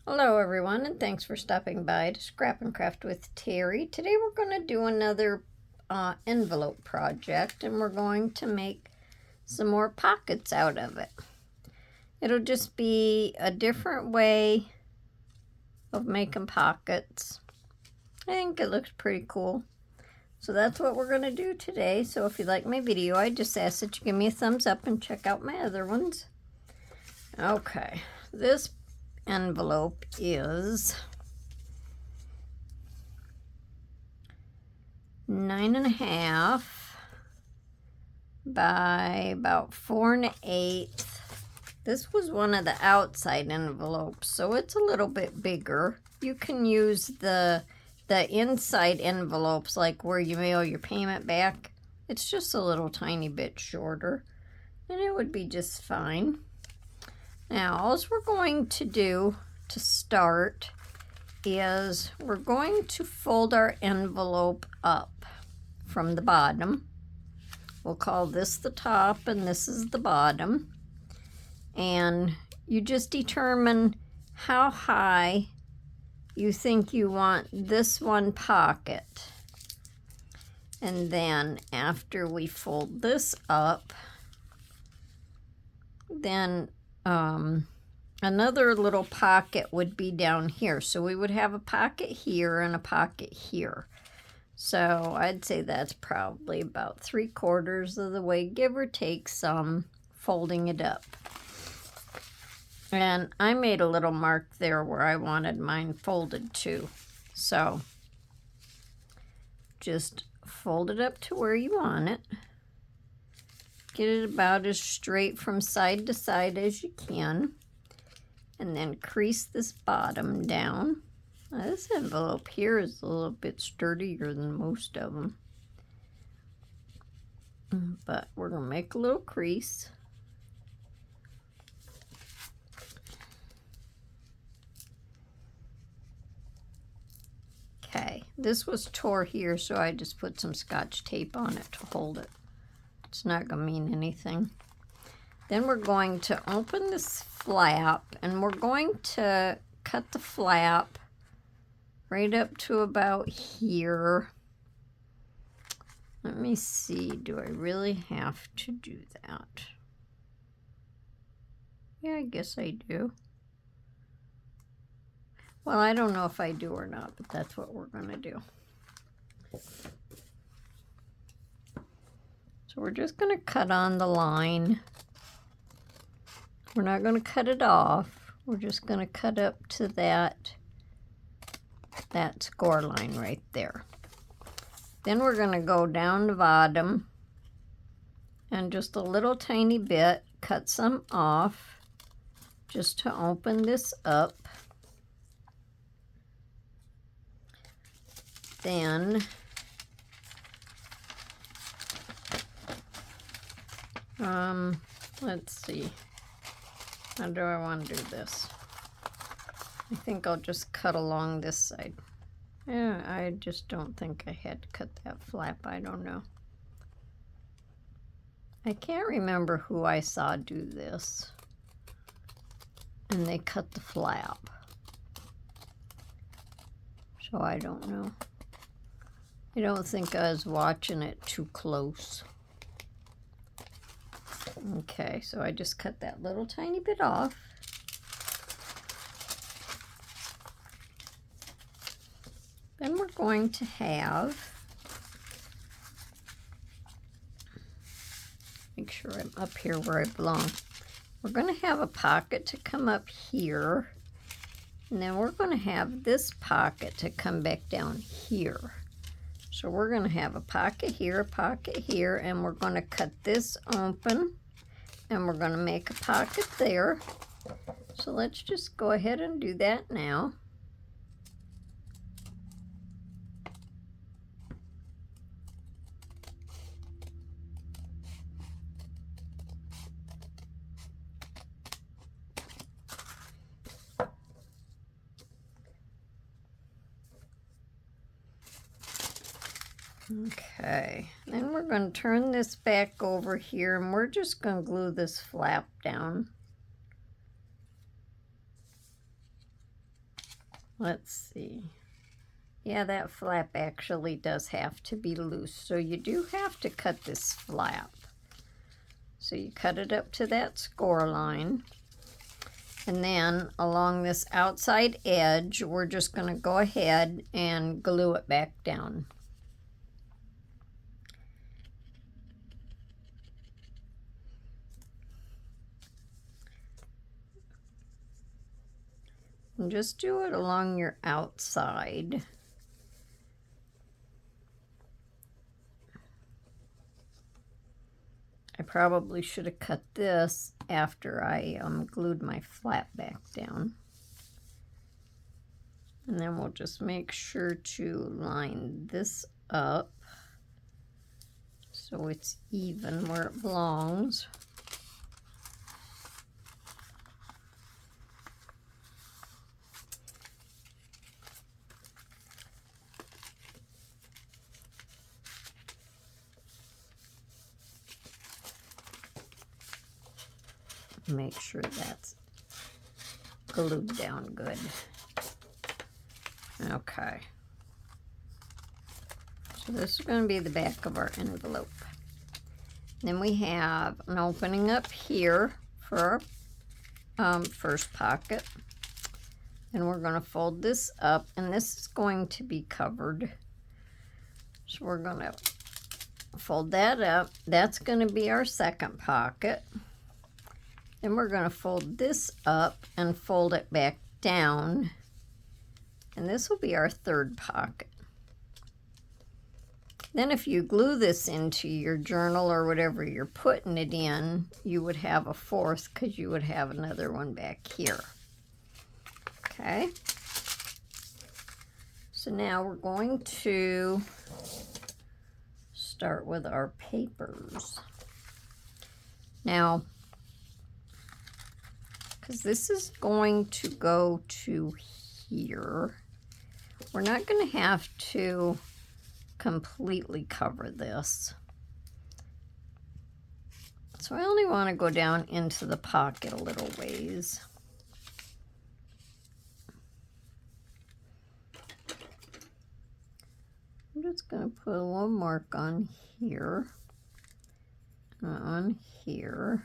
Hello everyone, and thanks for stopping by to Scrap and Craft with Terry. Today we're going to do another envelope project, and we're going to make some more pockets out of it. It'll just be a different way of making pockets. I think it looks pretty cool. So that's what we're going to do today. So if you like my video, I just ask that you give me a thumbs up and check out my other ones. Okay, this envelope is 9.5 by about 4 1/8. This was one of the outside envelopes, so it's a little bit bigger. You can use the inside envelopes, like where you mail your payment back. It's just a little tiny bit shorter, and it would be just fine. Now, all we're going to do to start is we're going to fold our envelope up from the bottom. We'll call this the top and this is the bottom. And you just determine how high you think you want this one pocket. And then after we fold this up, then another little pocket would be down here. So we would have a pocket here and a pocket here. So I'd say that's probably about 3/4 of the way, give or take some, folding it up. And I made a little mark there where I wanted mine folded to. So just fold it up to where you want it. Get it about as straight from side to side as you can. And then crease this bottom down. Now, this envelope here is a little bit sturdier than most of them. But we're going to make a little crease. Okay, this was tore here, so I just put some Scotch tape on it to hold it. It's not going to mean anything. Then we're going to open this flap, and we're going to cut the flap right up to about here. Let me see, do I really have to do that? Yeah, I guess I do. Well, I don't know if I do or not, but that's what we're going to do. So we're just going to cut on the line. We're not going to cut it off. We're just going to cut up to that score line right there. Then we're going to go down the bottom and just a little tiny bit, cut some off just to open this up. Then let's see. How do I want to do this? I think I'll just cut along this side. Yeah, I just don't think I had to cut that flap. I don't know. I can't remember who I saw do this. And they cut the flap. So I don't know. I don't think I was watching it too close. Okay, so I just cut that little tiny bit off. Then we're going to have, make sure I'm up here where I belong. We're going to have a pocket to come up here. And then we're going to have this pocket to come back down here. So we're going to have a pocket here, and we're going to cut this open. And we're going to make a pocket there. So let's just go ahead and do that now. Okay, then we're going to turn this back over here, and we're just going to glue this flap down. let's see. Yeah, that flap actually does have to be loose, so you do have to cut this flap. So you cut it up to that score line. And then along this outside edge, we're just going to go ahead and glue it back down. And just do it along your outside. I probably should have cut this after I glued my flap back down. And then we'll just make sure to line this up so it's even where it belongs. Make sure that's glued down good. Okay. So this is going to be the back of our envelope. Then we have an opening up here for our first pocket. And we're going to fold this up, and this is going to be covered. So we're going to fold that up. That's going to be our second pocket. Then we're going to fold this up and fold it back down. And this will be our third pocket. Then if you glue this into your journal or whatever you're putting it in, you would have a fourth because you would have another one back here. Okay. So now we're going to start with our papers. Now, because this is going to go to here, we're not going to have to completely cover this. So I only want to go down into the pocket a little ways. I'm just going to put a little mark on here, on here.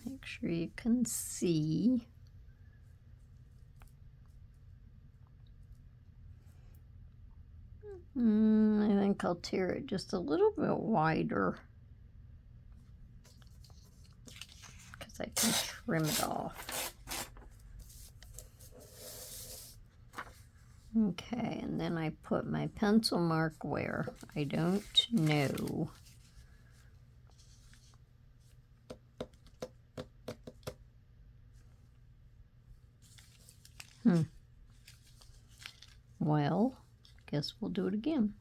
Make sure you can see. I think I'll tear it just a little bit wider because I can trim it off. Okay, and then I put my pencil mark where? I don't know. Well, guess we'll do it again.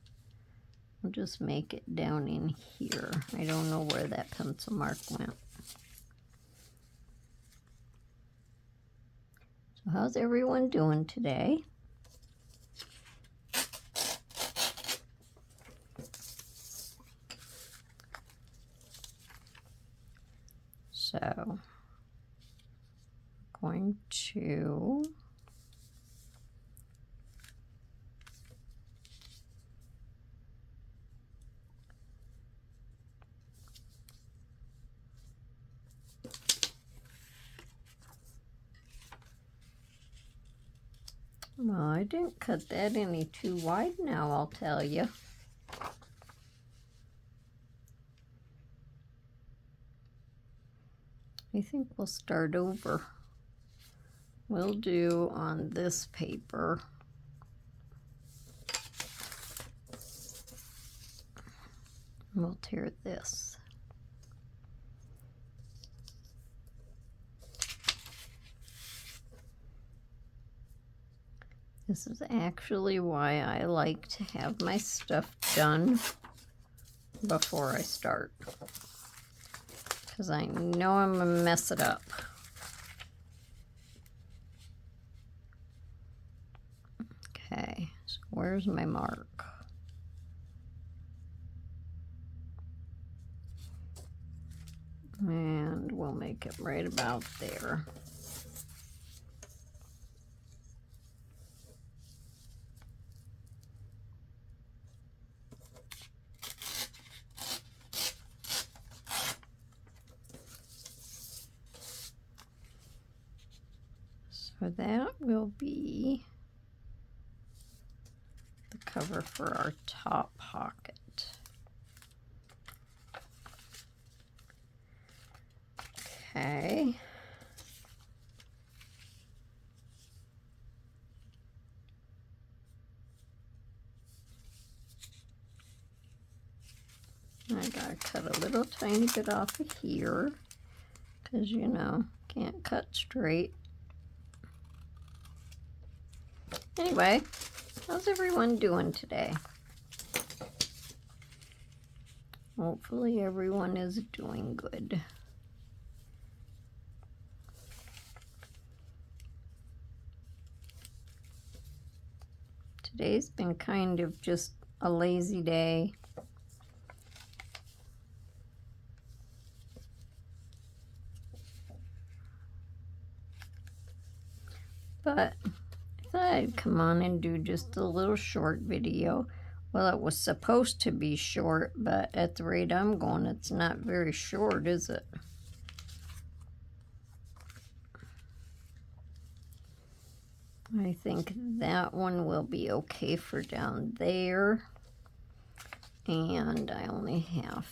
We'll just make it down in here. I don't know where that pencil mark went. So how's everyone doing today? So, I'm going to well, I didn't cut that any too wide now, I'll tell you. I think we'll start over. We'll do on this paper. We'll tear this. This is actually why I like to have my stuff done before I start, because I know I'm gonna mess it up. Okay, so where's my mark? we'll make it right about there. So that will be the cover for our top pocket. Okay. I gotta cut a little tiny bit off of here because, you know, can't cut straight. Anyway, how's everyone doing today? Hopefully everyone is doing good. Today's been kind of just a lazy day. But I thought I'd come on and do just a little short video. Well, it was supposed to be short, but at the rate I'm going, it's not very short, is it? I think that one will be okay for down there. And I only have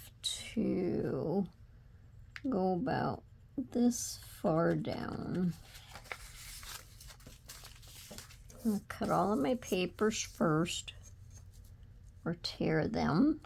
to go about this far down. I'll cut all of my papers first, or tear them.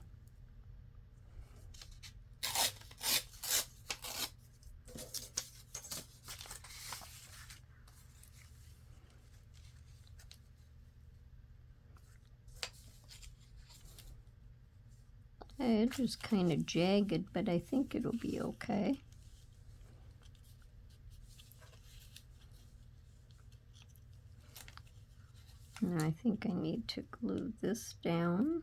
It's just kind of jagged, but I think it'll be okay. And I think I need to glue this down.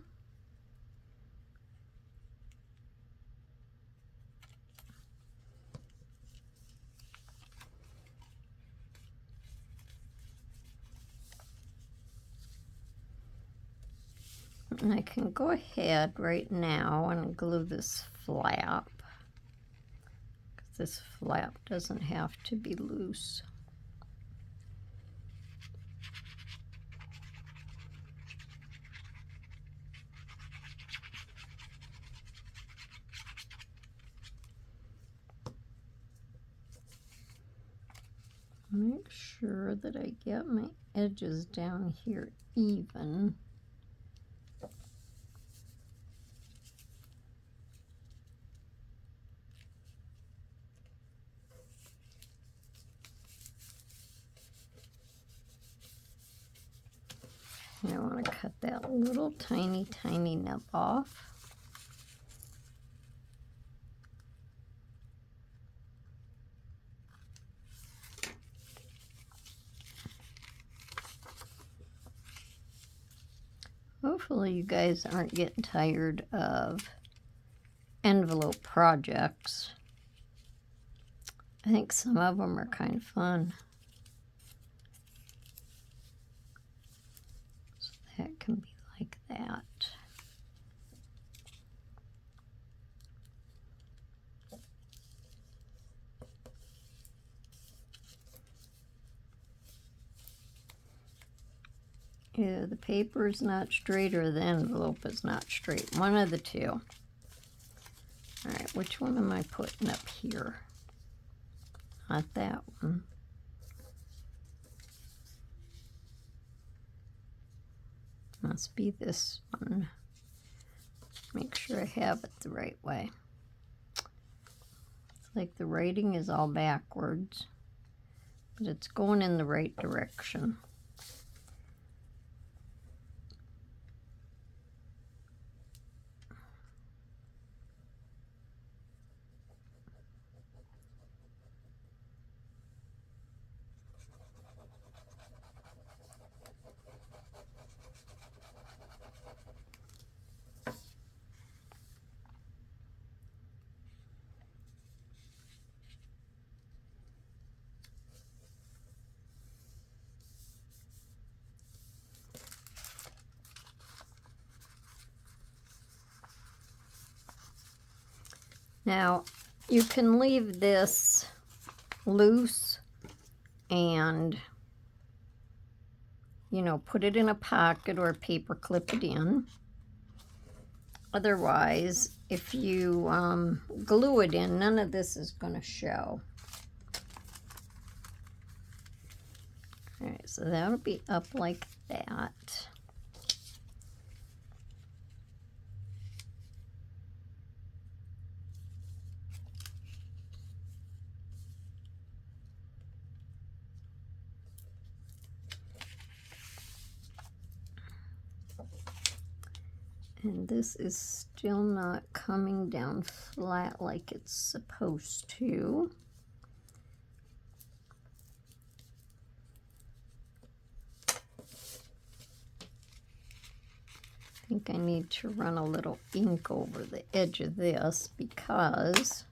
And I can go ahead right now and glue this flap. This flap doesn't have to be loose. Make sure that I get my edges down here even. And I want to cut that little tiny nub off. Hopefully you guys aren't getting tired of envelope projects. I think some of them are kind of fun. So that can be like that. Either the paper is not straight or the envelope is not straight. One of the two. All right, which one am I putting up here? Not that one. Must be this one. Make sure I have it the right way. It's like the writing is all backwards, but it's going in the right direction. Now, you can leave this loose and, you know, put it in a pocket or paper clip it in. Otherwise, if you glue it in, none of this is going to show. All right, so that'll be up like that. And this is still not coming down flat like it's supposed to. I think I need to run a little ink over the edge of this because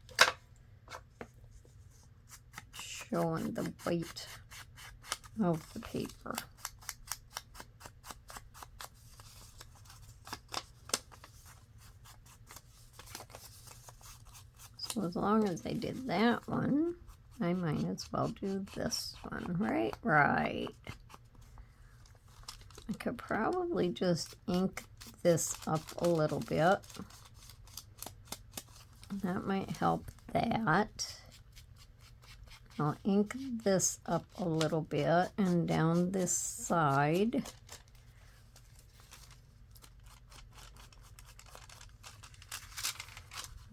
it's showing the white of the paper. So as long as I did that one, I might as well do this one, right? Right. I could probably just ink this up a little bit. That might help that. I'll ink this up a little bit and down this side.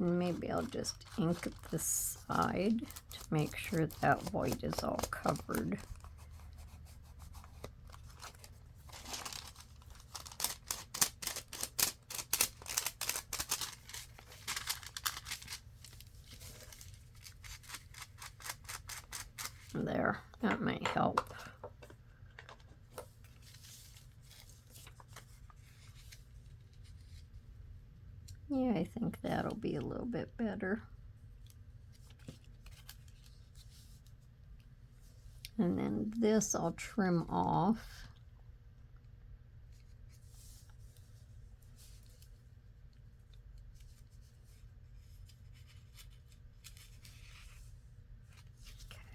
Maybe I'll just ink this side to make sure that white is all covered. There, that might help. Yeah, I think that'll be a little bit better. And then this I'll trim off.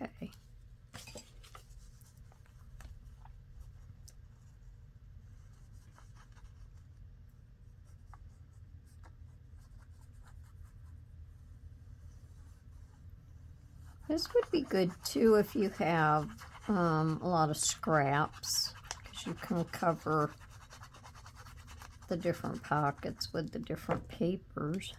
Okay. This would be good too if you have a lot of scraps, because you can cover the different pockets with the different papers.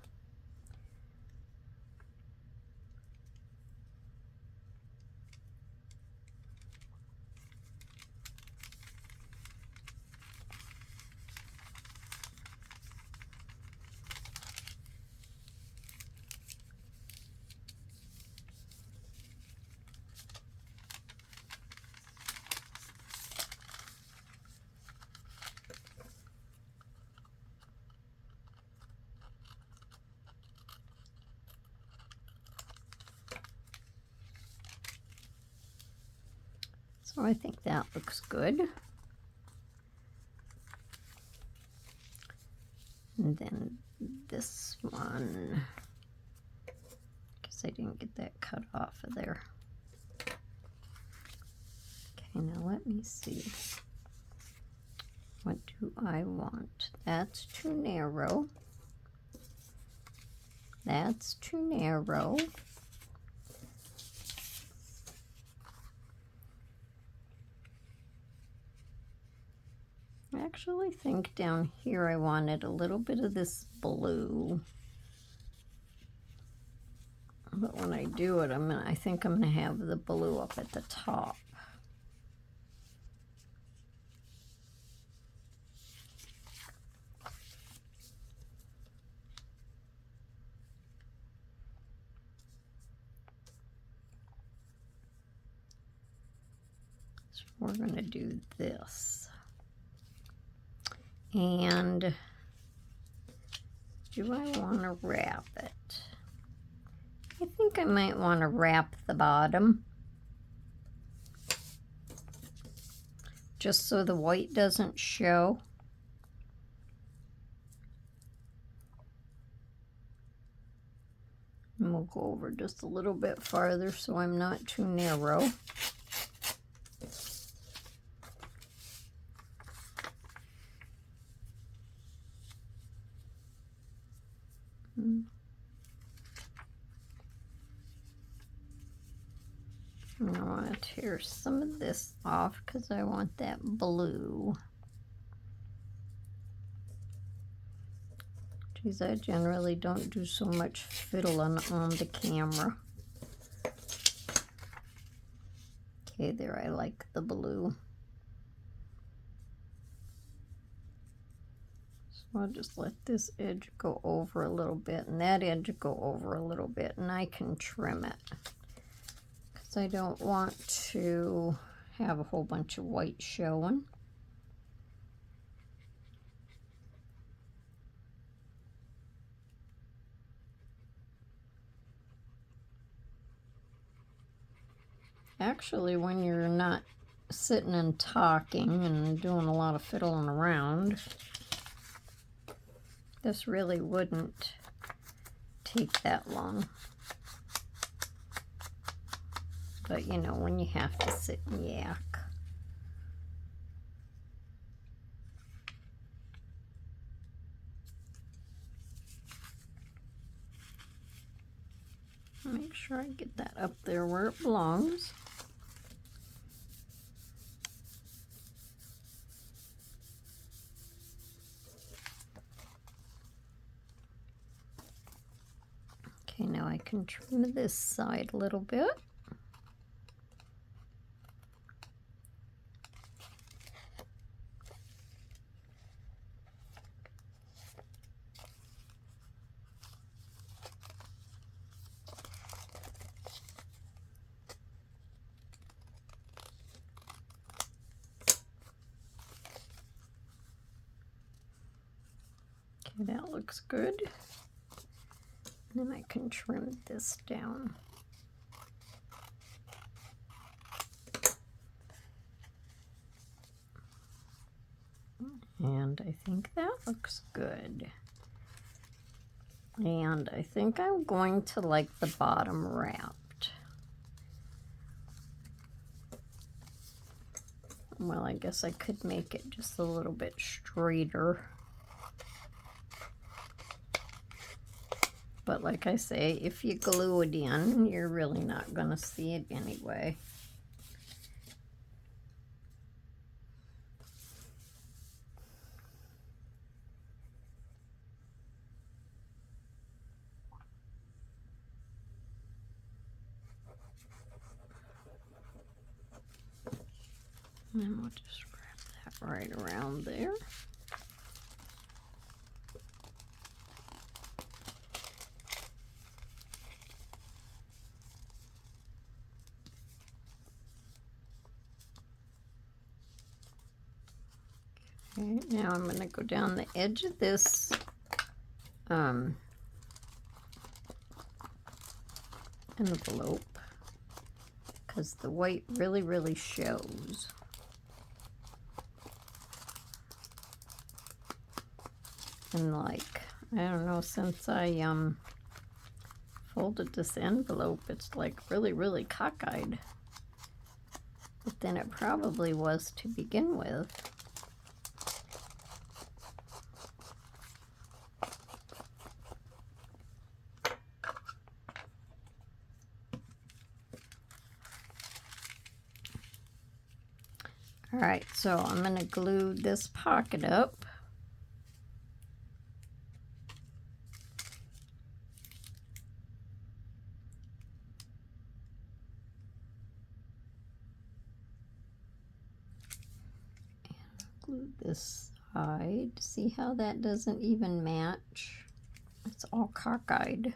So I think that looks good. And then this one, because I didn't get that cut off of there. Okay, now let me see. What do I want? That's too narrow. That's too narrow. I actually think down here I wanted a little bit of this blue. But when I do it, I think I'm gonna have the blue up at the top. So we're gonna do this. And do I want to wrap it? I think I might want to wrap the bottom, just so the white doesn't show. And we'll go over just a little bit farther so I'm not too narrow. And I want to tear some of this off because I want that blue. Geez, I generally don't do so much fiddling on the camera. Okay, there, I like the blue. So I'll just let this edge go over a little bit and that edge go over a little bit, and I can trim it. Because I don't want to have a whole bunch of white showing. Actually, when you're not sitting and talking and doing a lot of fiddling around, this really wouldn't take that long. But you know, when you have to sit and yak. Make sure I get that up there where it belongs. Okay, now I can trim this side a little bit. Okay, that looks good. Then I can trim this down. And I think that looks good. And I think I'm going to like the bottom wrapped. Well, I guess I could make it just a little bit straighter. But like I say, if you glue it in, you're really not going to see it anyway. And we'll just wrap that right around there. Okay, now I'm going to go down the edge of this envelope because the white really shows. And like, I don't know, since I folded this envelope, it's like really cockeyed. But then it probably was to begin with. All right, so I'm going to glue this pocket up. And glue this side. See how that doesn't even match? It's all cockeyed.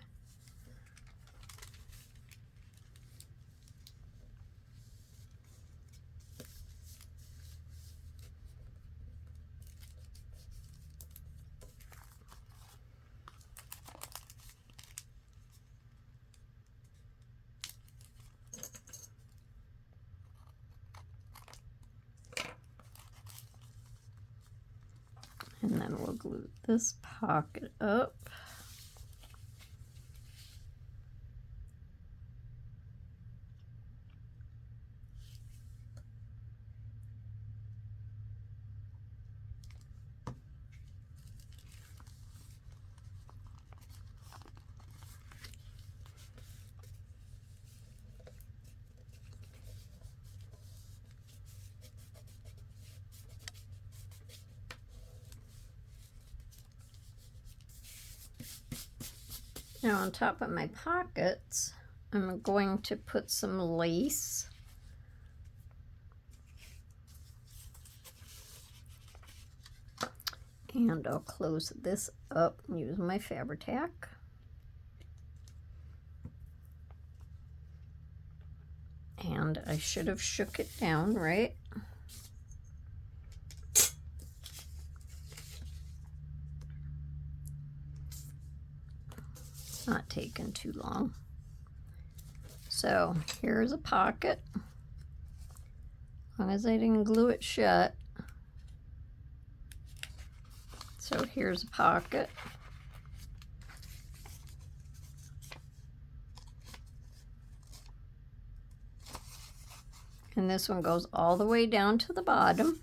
And then we'll glue this pocket up. Now on top of my pockets, I'm going to put some lace. And I'll close this up using my Fabri-Tac. And I should have shook it down, right? It's not taking too long. So here's a pocket. As long as I didn't glue it shut. So here's a pocket. And this one goes all the way down to the bottom.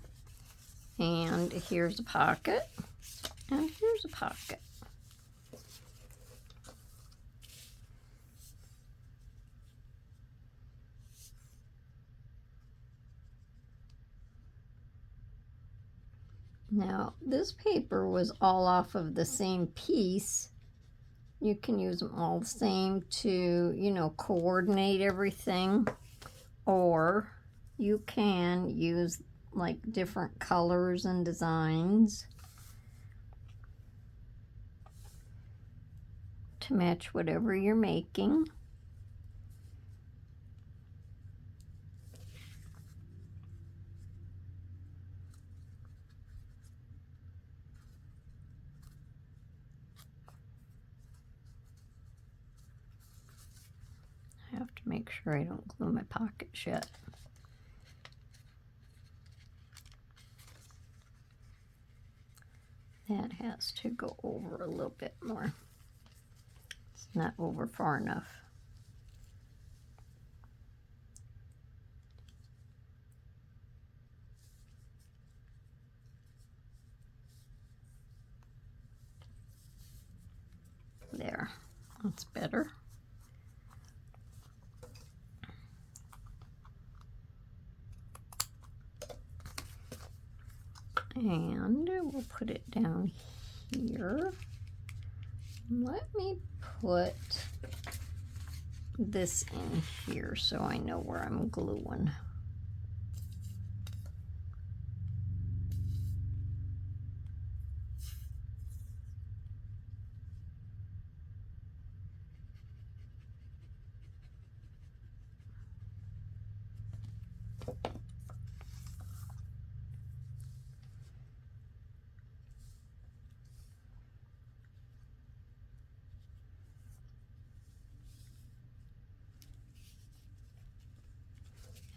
And here's a pocket. And here's a pocket. Now, this paper was all off of the same piece. You can use them all the same to, you know, coordinate everything. Or you can use like different colors and designs to match whatever you're making. I have to make sure I don't glue my pocket shut. That has to go over a little bit more. It's not over far enough. There, that's better. And we'll put it down here. Let me put this in here so I know where I'm gluing.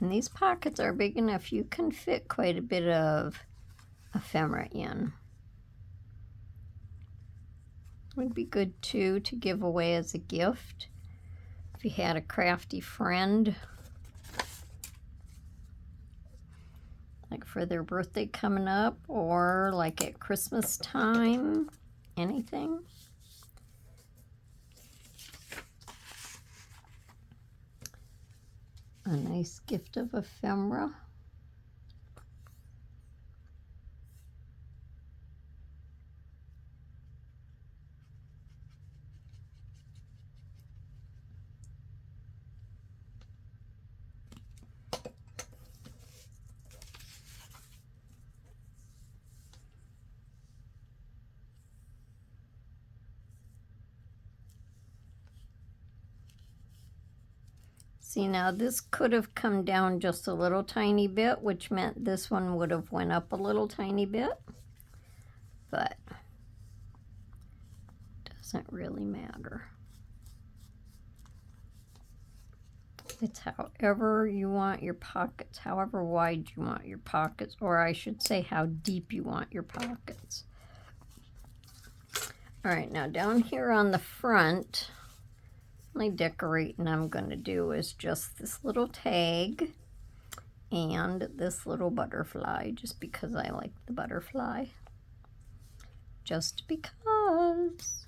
And these pockets are big enough you can fit quite a bit of ephemera in. Would be good too to give away as a gift if you had a crafty friend, like for their birthday coming up or like at Christmas time, anything. A nice gift of ephemera. See, now this could have come down just a little tiny bit, which meant this one would have went up a little tiny bit, but doesn't really matter. It's however you want your pockets, however wide you want your pockets, or I should say how deep you want your pockets. All right, now down here on the front, only decorating I'm going to do is just this little tag and this little butterfly, just because I like the butterfly. Just because.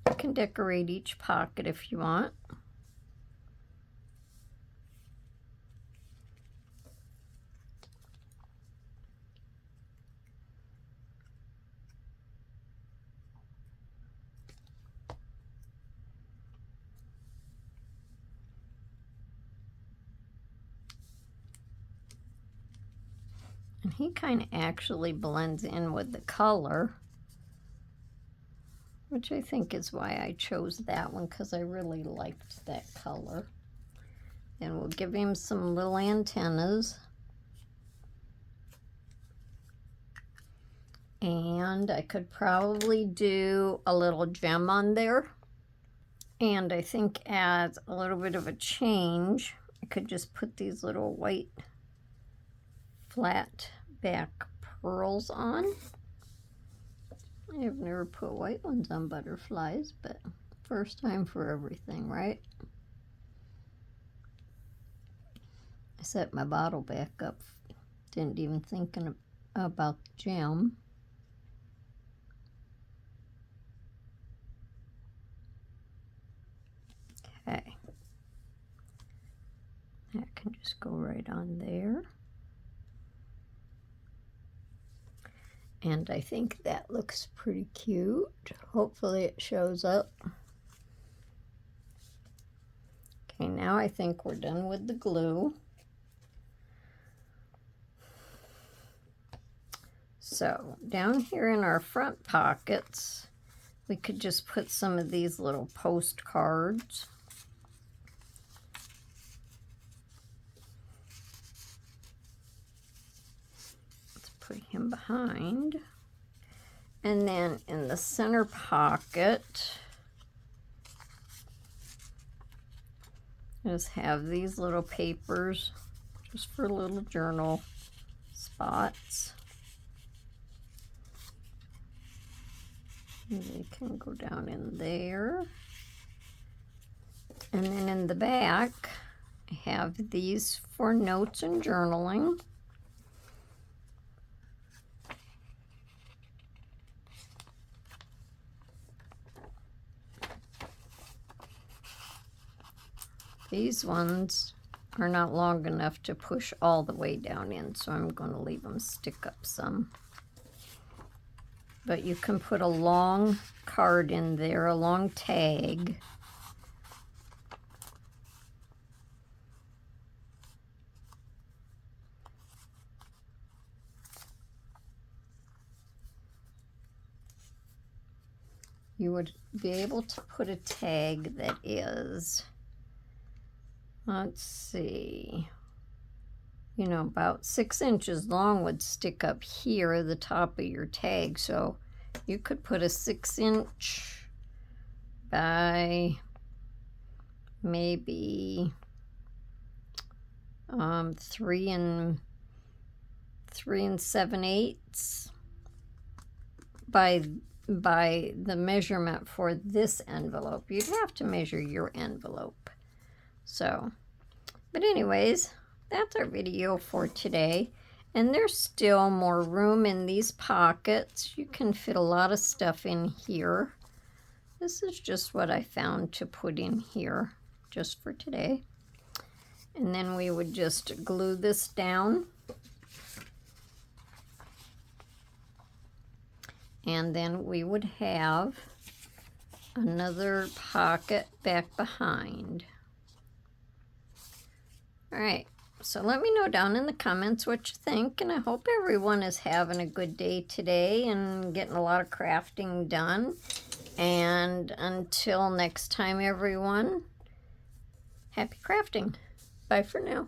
You can decorate each pocket if you want. And he kind of actually blends in with the color, which I think is why I chose that one, because I really liked that color. And we'll give him some little antennas. And I could probably do a little gem on there. And I think as a little bit of a change, I could just put these little white flat back pearls on. I've never put white ones on butterflies, but first time for everything, right? I set my bottle back up. Didn't even think about the gem. Okay. That can just go right on there. And I think that looks pretty cute. Hopefully it shows up. Okay, now I think we're done with the glue. So down here in our front pockets, we could just put some of these little postcards. Let's put him behind. And then in the center pocket, just have these little papers just for little journal spots. And they can go down in there. And then in the back, I have these for notes and journaling. These ones are not long enough to push all the way down in, so I'm going to leave them stick up some. But you can put a long card in there, a long tag. You would be able to put a tag that is, let's see, you know, about 6 inches long would stick up here at the top of your tag. So you could put a 6-inch by maybe 3 and 7/8 by the measurement for this envelope. You'd have to measure your envelope. So, but anyways, that's our video for today. And there's still more room in these pockets. You can fit a lot of stuff in here. This is just what I found to put in here just for today. And then we would just glue this down. And then we would have another pocket back behind. All right, so let me know down in the comments what you think, and I hope everyone is having a good day today and getting a lot of crafting done. And until next time, everyone, happy crafting. Bye for now.